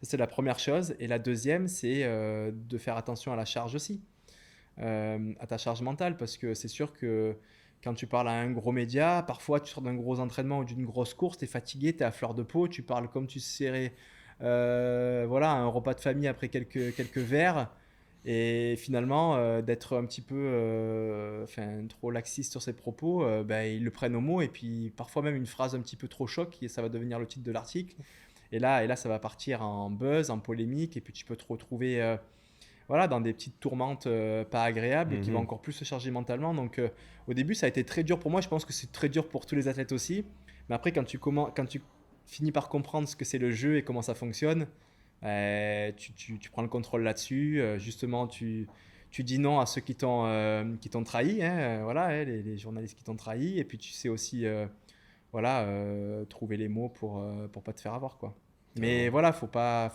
Ça, c'est la première chose. Et la deuxième, c'est de faire attention à la charge aussi, à ta charge mentale, parce que c'est sûr que quand tu parles à un gros média, parfois tu sors d'un gros entraînement ou d'une grosse course, tu es fatigué, tu es à fleur de peau, tu parles comme tu serais voilà, un repas de famille après quelques verres. Et finalement, d'être un petit peu enfin, trop laxiste sur ses propos, ben, ils le prennent au mot. Et puis parfois même une phrase un petit peu trop choc, et ça va devenir le titre de l'article. Et là, ça va partir en buzz, en polémique. Et puis tu peux te retrouver voilà, dans des petites tourmentes pas agréables et qui vont Mhm. encore plus se charger mentalement. Donc au début, ça a été très dur pour moi. Je pense que c'est très dur pour tous les athlètes aussi. Mais après, quand tu finis par comprendre ce que c'est le jeu et comment ça fonctionne, tu prends le contrôle là-dessus. Justement, tu dis non à ceux qui t'ont trahi, hein, voilà, hein, les journalistes qui t'ont trahi. Et puis tu sais aussi voilà, trouver les mots pour pas te faire avoir, quoi. Mais Carrément. voilà, faut pas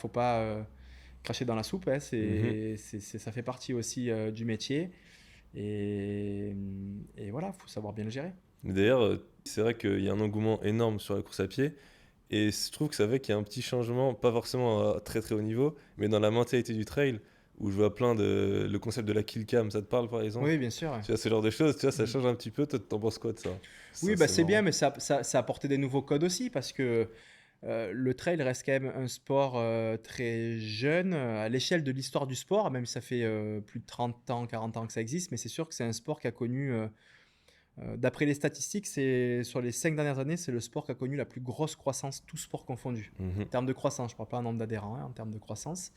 cracher dans la soupe, hein, Mhm. ça fait partie aussi du métier. Et voilà, faut savoir bien le gérer. Mais d'ailleurs, c'est vrai qu'il y a un engouement énorme sur la course à pied. Et je trouve que ça fait qu'il y a un petit changement, pas forcément à très très haut niveau, mais dans la mentalité du trail, où je vois plein de... Le concept de la kill cam, ça te parle par exemple? Oui, bien sûr, ouais. Tu vois, ce genre de choses, tu vois, ça Mm. change un petit peu. Toi, t'en penses quoi de ça? Oui, Ça, bah c'est c'est bien, marrant. mais ça a apporté des nouveaux codes aussi parce que le trail reste quand même un sport très jeune à l'échelle de l'histoire du sport, même si ça fait plus de 30 ans, 40 ans que ça existe, mais c'est sûr que c'est un sport qui a connu d'après les statistiques, c'est sur les 5 dernières années, c'est le sport qui a connu la plus grosse croissance, tout sport confondu. Mhm. En termes de croissance, je ne parle pas en nombre d'adhérents, hein, en termes de croissance.